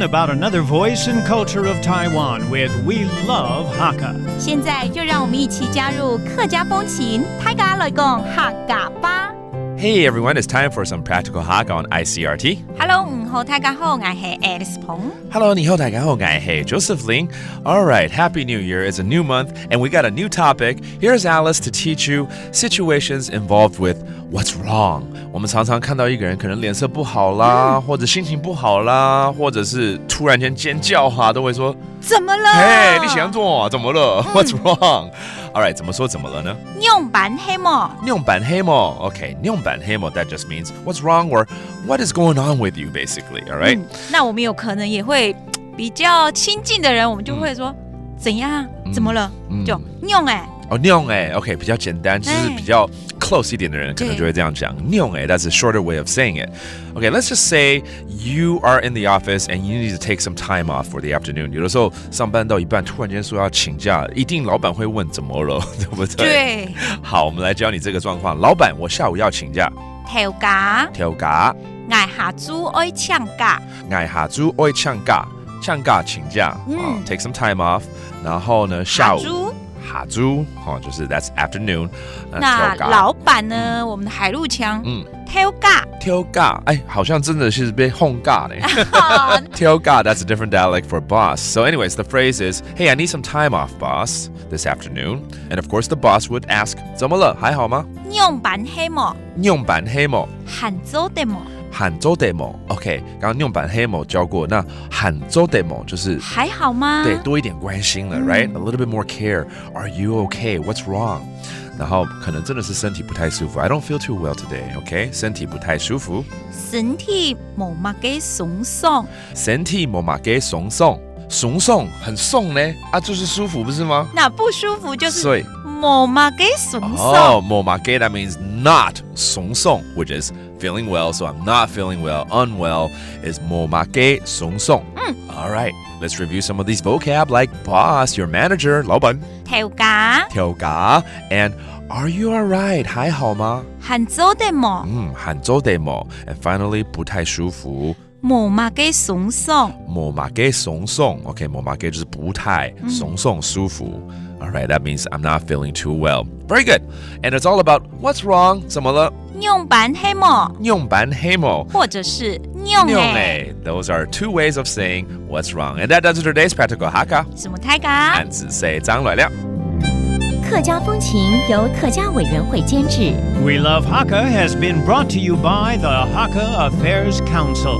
learn about another voice and culture of Taiwan with We Love Hakka. 现在就让我们一起加入客家风情，大家来讲客家吧。Hey everyone, it's time for some practical Hakka on ICRT. Hello， 大家好，我是 Alice 彭。Hello, 你好，大家好，我是 Joseph Ling. All right, Happy New Year. It's a new month, and we got a new topic. Here's Alice to teach you situations involved with what's wrong. 我们常常看到一个人可能脸色不好啦，或者心情不好啦，或者是突然间尖叫哈，都会说怎么了？嘿，你想做怎么了？What's wrong? All right, 怎么说怎么了呢？用板黑么？用板黑么 Okay, 用板黑么 that just means what's wrong or what is going on with you, basically. All right? 那我们有可能也会比较亲近的人，我们就会说怎样？怎么了？就用用OK 比较简单，就是比较 close 一点的人可能就会这样讲。用that's a shorter way of saying it. Okay, let's just say you are in the office and you need to take some time off for the afternoon. 有的时候上班到一半，突然间说要请假，一定老板会问怎么了，对不对？对。好，我们来教你这个状况。老板，我下午要请假。调假。调假。挨下主爱请假。挨下主爱请假。请假请假。take some time off. 然后呢，下午。下午就是 that's afternoon。那老板呢？我们的海陆腔，调假。调假，好像真的是被轰假嘞。调假 that's a different dialect for boss. So anyways, the phrase is, hey, I need some time off, boss, this afternoon. And of course, the boss would ask, 怎么了？还好吗？用板黑么？用板黑么？喊做的么？喊做 demo OK 刚刚用板黑某教过那喊做 demo 就是还好吗对多一点关心了right a little bit more care Are you okay What's wrong 然后可能真的是身体不太舒服 I don't feel too well today OK 身体不太舒服身体没嘛给松松身体没嘛给松松松松很松呢啊就是舒服不是吗那不舒服就是所以没嘛给松松哦没嘛给 that means not 松松 which is feeling well, so I'm not feeling well. Unwell is 没嘛给松松 All right, let's review some of these vocab like boss, your manager, 老板调假调假 and are you alright? 还好吗喊做的么喊做的么 and finally 不太舒服没嘛给松松没嘛给松松 OK 没嘛给就是不太松松舒服All right, that means I'm not feeling too well. Very good. And it's all about what's wrong. 怎么了？用板黑么？用板黑么？或者是用Those are two ways of saying what's wrong. And that does it today's practical Hakka. 什么太假？汉字say 张来了。客家风情由客家委员会监制。We Love Hakka has been brought to you by the Hakka Affairs Council.